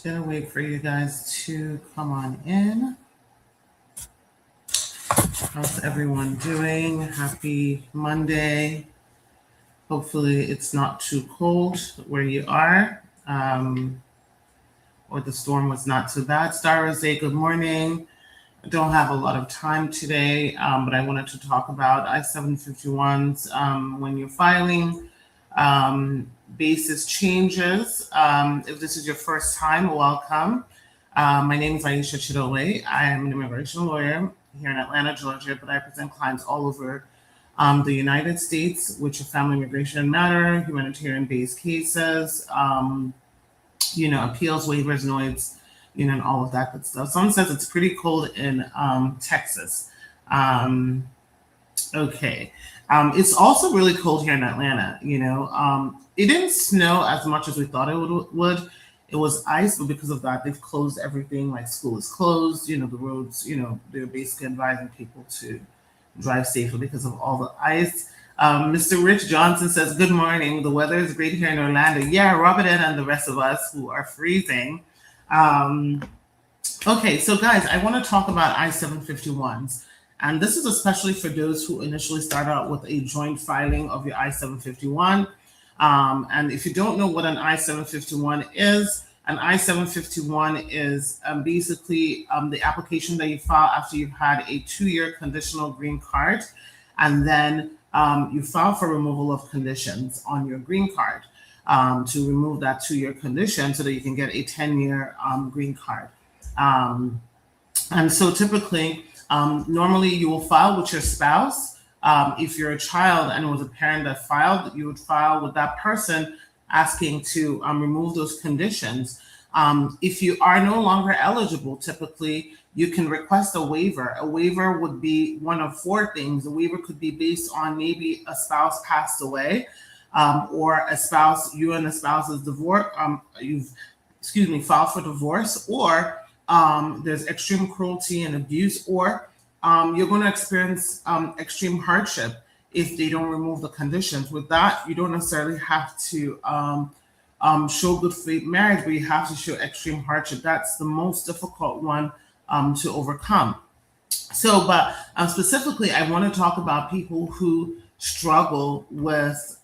Just gonna wait for you guys to come on in. How's everyone doing? Happy Monday. Hopefully it's not too cold where you are, or the storm was not too bad. Star Rose, good morning. I don't have a lot of time today, but I wanted to talk about I-751s when you're filing. Basis changes. If this is your first time, welcome. My name is Aisha Chidole. I am an immigration lawyer here in Atlanta, Georgia, but I present clients all over the United States, which are family immigration matter, humanitarian-based cases, appeals, waivers, noids, and all of that good stuff. Someone says it's pretty cold in Texas. Okay. It's also really cold here in Atlanta. It didn't snow as much as we thought it would. It was ice, but because of that, they've closed everything. Like school is closed. The roads. They're basically advising people to drive safely because of all the ice. Mr. Rich Johnson says, "Good morning. The weather is great here in Orlando." Yeah, Robert and the rest of us who are freezing. Okay, so guys, I want to talk about I-751s. And this is especially for those who initially start out with a joint filing of your I-751. And if you don't know what an I-751 is, an I-751 is basically the application that you file after you've had a 2-year conditional green card. And then you file for removal of conditions on your green card to remove that 2-year condition so that you can get a 10-year green card. And so typically, normally you will file with your spouse. If you're a child and it was a parent that filed, you would file with that person asking to remove those conditions. If you are no longer eligible, typically you can request a waiver. A waiver would be one of 4 things. A waiver could be based on maybe a spouse passed away, or you and the spouse is divorced. Filed for divorce, or there's extreme cruelty and abuse, or you're going to experience extreme hardship if they don't remove the conditions. With that, you don't necessarily have to show good faith marriage, but you have to show extreme hardship. That's the most difficult one to overcome. So, but specifically, I want to talk about people who struggle with,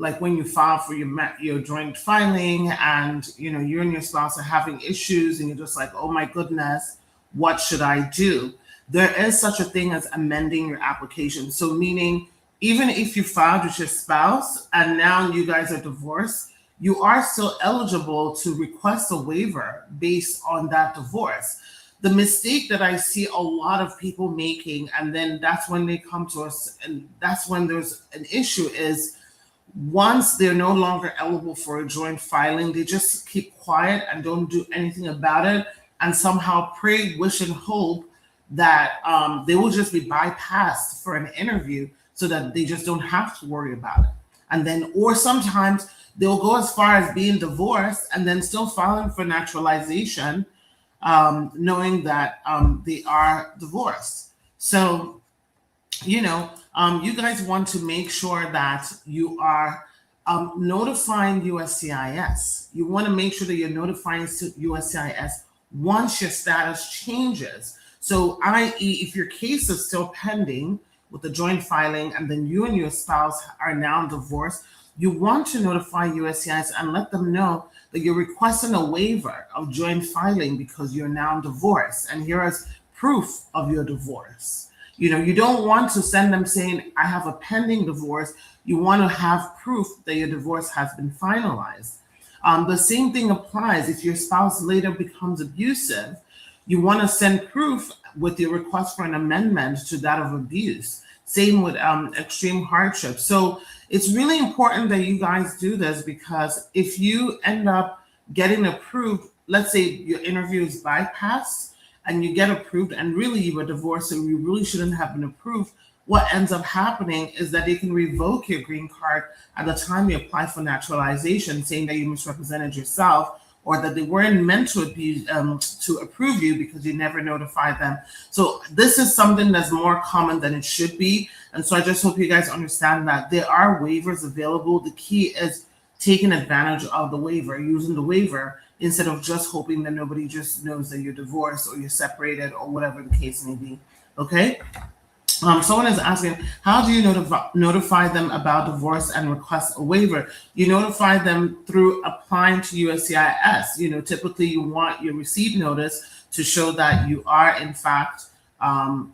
like when you file for your joint filing, and you and your spouse are having issues, and you're just like, oh my goodness, what should I do? There is such a thing as amending your application. So meaning, even if you filed with your spouse and now you guys are divorced, you are still eligible to request a waiver based on that divorce. The mistake that I see a lot of people making, and then that's when they come to us, and that's when there's an issue, is once they're no longer eligible for a joint filing, they just keep quiet and don't do anything about it, and somehow pray, wish, and hope that they will just be bypassed for an interview so that they just don't have to worry about it. And then, or sometimes they'll go as far as being divorced and then still filing for naturalization, knowing that they are divorced. So, you guys want to make sure that you are notifying USCIS. You want to make sure that you're notifying USCIS once your status changes. So, i.e., if your case is still pending with the joint filing and then you and your spouse are now divorced, you want to notify USCIS and let them know that you're requesting a waiver of joint filing because you're now divorced, and here is proof of your divorce. You don't want to send them saying, I have a pending divorce. You want to have proof that your divorce has been finalized. The same thing applies if your spouse later becomes abusive. You want to send proof with your request for an amendment to that of abuse. Same with extreme hardship. So it's really important that you guys do this, because if you end up getting approved, let's say your interview is bypassed and you get approved and really you were divorced, so you really shouldn't have been approved, what ends up happening is that they can revoke your green card at the time you apply for naturalization, saying that you misrepresented yourself, or that they weren't meant to approve you because you never notified them. So this is something that's more common than it should be. And so I just hope you guys understand that there are waivers available. The key is taking advantage of the waiver, using the waiver instead of just hoping that nobody just knows that you're divorced or you're separated or whatever the case may be. Okay. Someone is asking, how do you notify them about divorce and request a waiver? You notify them through applying to USCIS. Typically you want your receipt notice to show that you are in fact,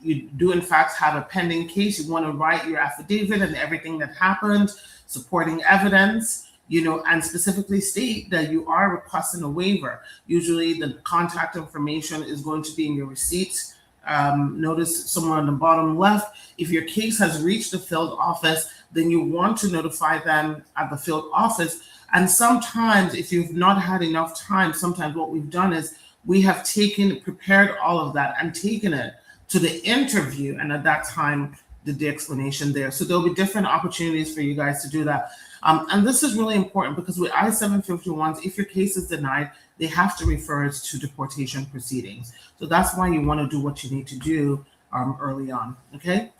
you do in fact have a pending case. You want to write your affidavit and everything that happened, supporting evidence, and specifically state that you are requesting a waiver. Usually the contact information is going to be in your receipt. Notice somewhere on the bottom left, if your case has reached the field office, then you want to notify them at the field office. And sometimes if you've not had enough time, sometimes what we've done is we have prepared all of that and taken it to the interview. And at that time, did the explanation there. So there'll be different opportunities for you guys to do that. And this is really important because with I-751s, if your case is denied, they have to refer it to deportation proceedings. So that's why you want to do what you need to do early on, okay?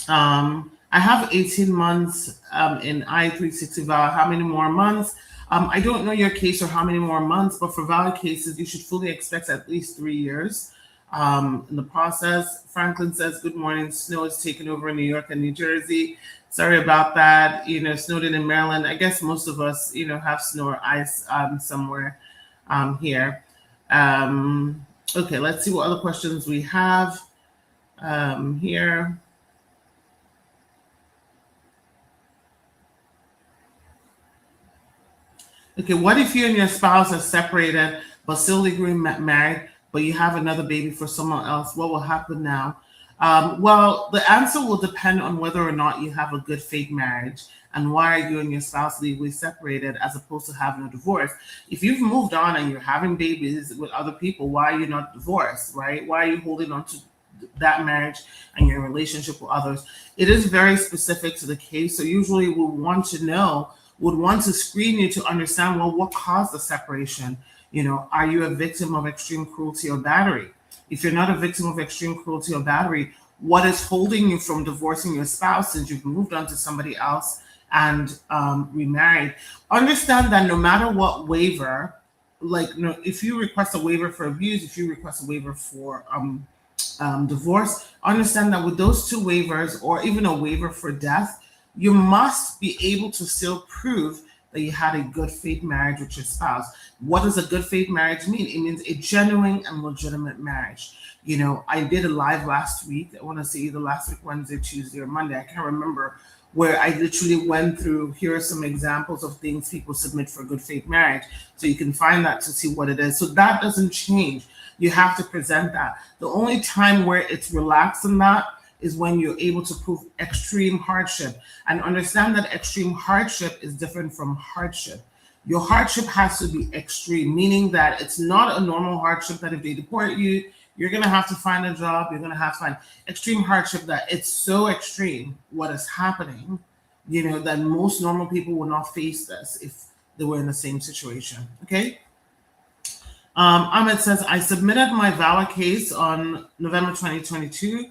I have 18 months in I-360 VAWA. How many more months? I don't know your case or how many more months, but for VAWA cases, you should fully expect at least 3 years in the process. Franklin says, good morning. Snow is taking over in New York and New Jersey. Sorry about that. Snowed in Maryland. I guess most of us, have snow or ice somewhere here. Okay, let's see what other questions we have here. Okay, what if you and your spouse are separated but still legally married, but you have another baby for someone else? What will happen now? Well, the answer will depend on whether or not you have a good faith marriage and why are you and your spouse legally separated as opposed to having a divorce. If you've moved on and you're having babies with other people, why are you not divorced, right? Why are you holding on to that marriage and your relationship with others? It is very specific to the case. So usually we would want to screen you to understand, well, what caused the separation? Are you a victim of extreme cruelty or battery? If you're not a victim of extreme cruelty or battery, what is holding you from divorcing your spouse since you've moved on to somebody else and remarried? Understand that no matter what waiver, if you request a waiver for abuse, if you request a waiver for divorce, understand that with those two waivers or even a waiver for death, you must be able to still prove that you had a good faith marriage with your spouse. What does a good faith marriage mean? It means a genuine and legitimate marriage. I did a live last week. I want to say either last week, Wednesday, Tuesday, or Monday. I can't remember, where I literally went through, here are some examples of things people submit for good faith marriage. So you can find that to see what it is. So that doesn't change. You have to present that. The only time where it's relaxed in that is when you're able to prove extreme hardship. And understand that extreme hardship is different from hardship. Your hardship has to be extreme, meaning that it's not a normal hardship that if they deport you, you're going to have to find a job, you're going to have to find extreme hardship, that it's so extreme what is happening, that most normal people would not face this if they were in the same situation, okay? Ahmed says, I submitted my VAWA case on November 2022.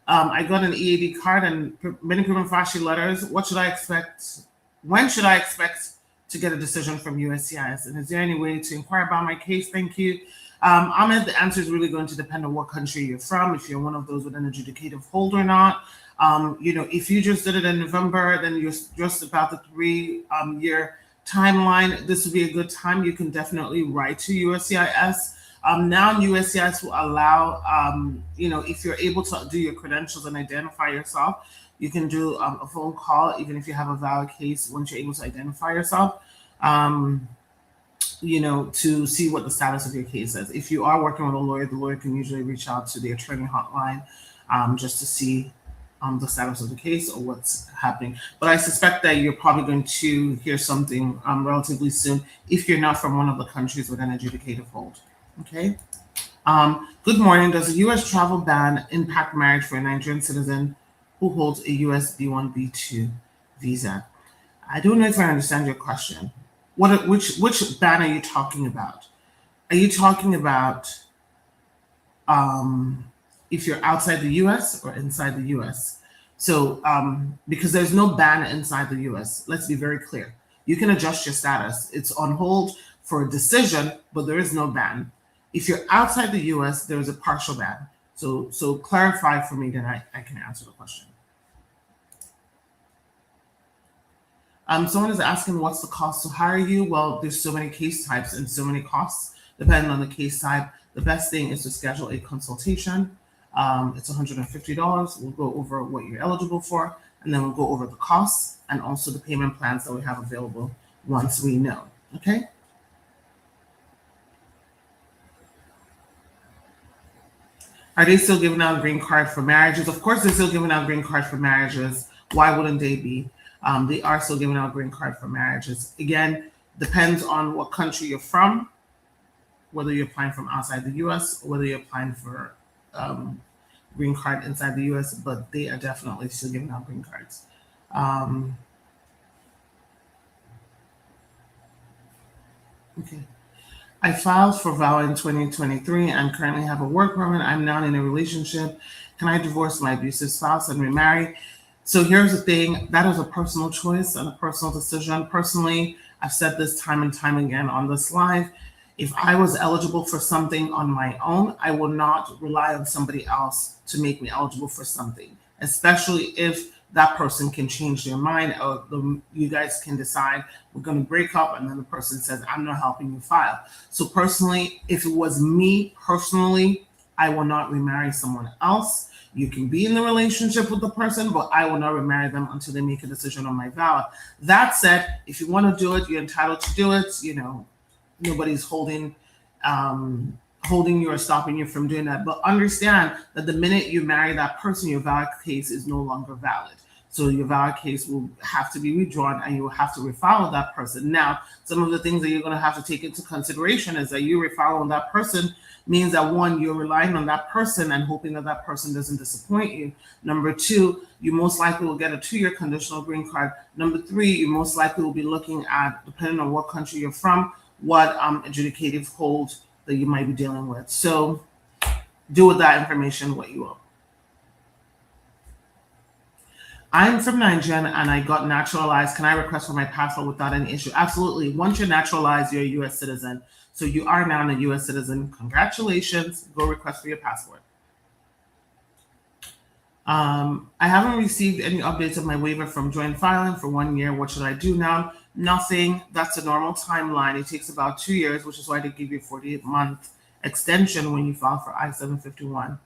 I got an EAD card and many prima facie letters. What should I expect? When should I expect to get a decision from USCIS? And is there any way to inquire about my case? Thank you. Ahmed, the answer is really going to depend on what country you're from, if you're one of those with an adjudicative hold or not. If you just did it in November, then you're just about the 3-year timeline. This would be a good time. You can definitely write to USCIS. Now USCIS will allow, if you're able to do your credentials and identify yourself, you can do a phone call, even if you have a valid case, once you're able to identify yourself, to see what the status of your case is. If you are working with a lawyer, the lawyer can usually reach out to the attorney hotline just to see the status of the case or what's happening. But I suspect that you're probably going to hear something relatively soon if you're not from one of the countries with an adjudicative hold. Okay. Good morning. Does a U.S. travel ban impact marriage for a Nigerian citizen who holds a U.S. B1, B2 visa? I don't know if I understand your question. Which ban are you talking about? Are you talking about if you're outside the U.S. or inside the U.S.? So because there's no ban inside the U.S. Let's be very clear. you can adjust your status. It's on hold for a decision, but there is no ban. If you're outside the US, there is a partial ban. So clarify for me, then I can answer the question. Someone is asking what's the cost to hire you? Well, there's so many case types and so many costs depending on the case type. The best thing is to schedule a consultation. It's $150. We'll go over what you're eligible for, and then we'll go over the costs and also the payment plans that we have available once we know. Okay? Are they still giving out green card for marriages? Of course, they're still giving out green card for marriages. Why wouldn't they be? They are still giving out green card for marriages. Again, depends on what country you're from, whether you're applying from outside the US or whether you're applying for green card inside the US, but they are definitely still giving out green cards. Okay. I filed for VAWA in 2023 and currently have a work permit. I'm now in a relationship. Can I divorce my abusive spouse and remarry? So here's the thing, that is a personal choice and a personal decision. Personally, I've said this time and time again on this live. If I was eligible for something on my own, I will not rely on somebody else to make me eligible for something, especially if that person can change their mind or you guys can decide we're going to break up and then the person says, I'm not helping you file. So personally, if it was me personally, I will not remarry someone else. You can be in the relationship with the person, but I will not remarry them until they make a decision on my VAWA. That said, if you want to do it, you're entitled to do it. You know, nobody's holding you or stopping you from doing that. But understand that the minute you marry that person, your VAWA case is no longer valid. So your VAWA case will have to be withdrawn and you will have to refile with that person. Now, some of the things that you're going to have to take into consideration is that you refile with that person means that one, you're relying on that person and hoping that that person doesn't disappoint you. Number two, you most likely will get a 2-year conditional green card. Number three, you most likely will be looking at, depending on what country you're from, what adjudicative hold that you might be dealing with. So do with that information what you will. I'm from Nigeria and I got naturalized. Can I request for my passport without any issue? Absolutely. Once you're naturalized, you're a U.S. citizen. So you are now a U.S. citizen. Congratulations. Go request for your passport. I haven't received any updates of my waiver from Joint Filing for 1 year. What should I do now? Nothing. That's a normal timeline. It takes about 2 years, which is why they give you a 48-month extension when you file for I-751.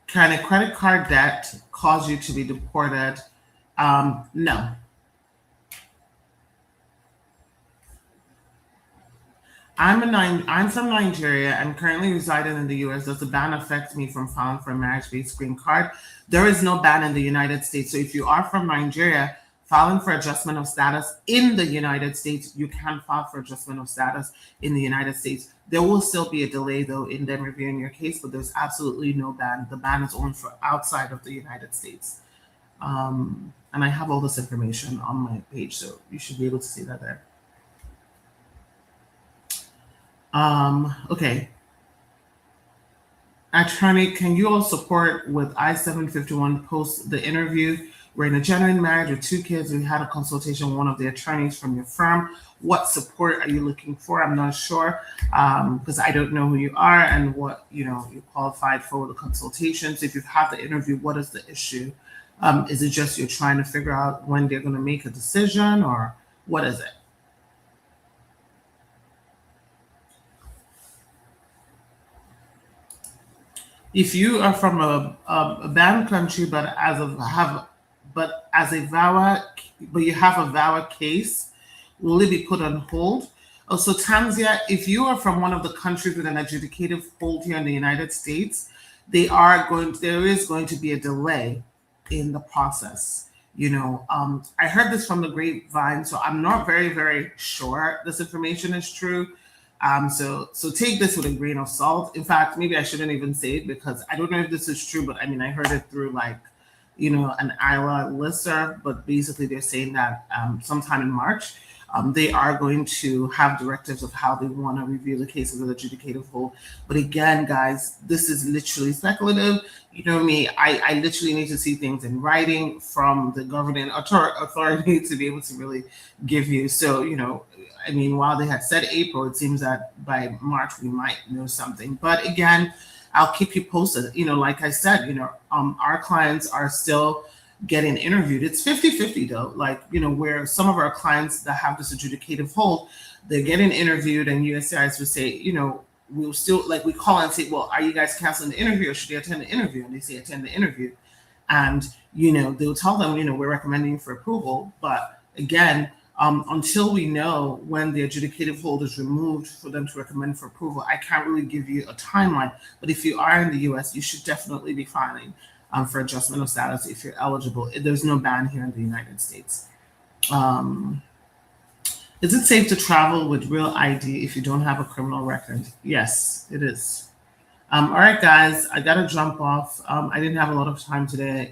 Can a credit card debt cause you to be deported? No. I'm from Nigeria and currently residing in the US. Does the ban affect me from filing for a marriage-based green card? There is no ban in the United States. So if you are from Nigeria, filing for adjustment of status in the United States, you can file for adjustment of status in the United States. There will still be a delay, though, in them reviewing your case, but there's absolutely no ban. The ban is only for outside of the United States. And I have all this information on my page, so you should be able to see that there. Okay. Attorney, can you all support with I-751 post the interview? We're in a genuine marriage with 2 kids. We had a consultation with one of the attorneys from your firm. What support are you looking for? I'm not sure because I don't know who you are and what you qualified for the consultations. If you've had the interview, what is the issue? Is it just you're trying to figure out when they're going to make a decision, or what is it? If you are from a banned country, but you have a VAWA case, will it be put on hold? Also, Tanzania, if you are from one of the countries with an adjudicative hold here in the United States, there is going to be a delay in the process. I heard this from the grapevine, so I'm not very, very sure this information is true. So take this with a grain of salt. In fact, maybe I shouldn't even say it because I don't know if this is true, but I mean, I heard it through an ILA listserv, but basically they're saying that sometime in March. They are going to have directives of how they want to review the cases of adjudicative hold. But again, guys, this is literally speculative. You know me, I literally need to see things in writing from the governing authority to be able to really give you. So, I mean, while they had said April, it seems that by March we might know something. But again, I'll keep you posted. Like I said, our clients are still getting interviewed. It's 50-50 though. Like, where some of our clients that have this adjudicative hold, they're getting interviewed and USCIS would say, we'll still, like, we call and say, well, are you guys canceling the interview or should they attend the interview? And they say attend the interview. And, they'll tell them, we're recommending for approval. But again, until we know when the adjudicative hold is removed for them to recommend for approval, I can't really give you a timeline. But if you are in the US, you should definitely be filing for adjustment of status if you're eligible. There's no ban here in the United States. Is it safe to travel with real ID if you don't have a criminal record? Yes, it is. All right, guys, I got to jump off. I didn't have a lot of time today.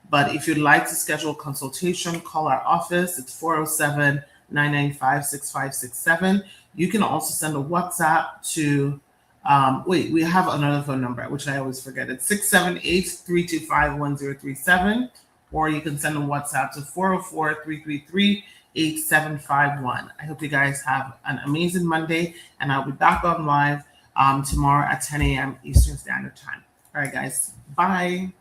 But if you'd like to schedule a consultation, call our office. It's 407-995-6567. You can also send a WhatsApp to, we have another phone number, which I always forget. It's 678-325-1037. Or you can send a WhatsApp to 404-333-8751. I hope you guys have an amazing Monday, and I'll be back on live tomorrow at 10 a.m. Eastern Standard Time. All right, guys. Bye.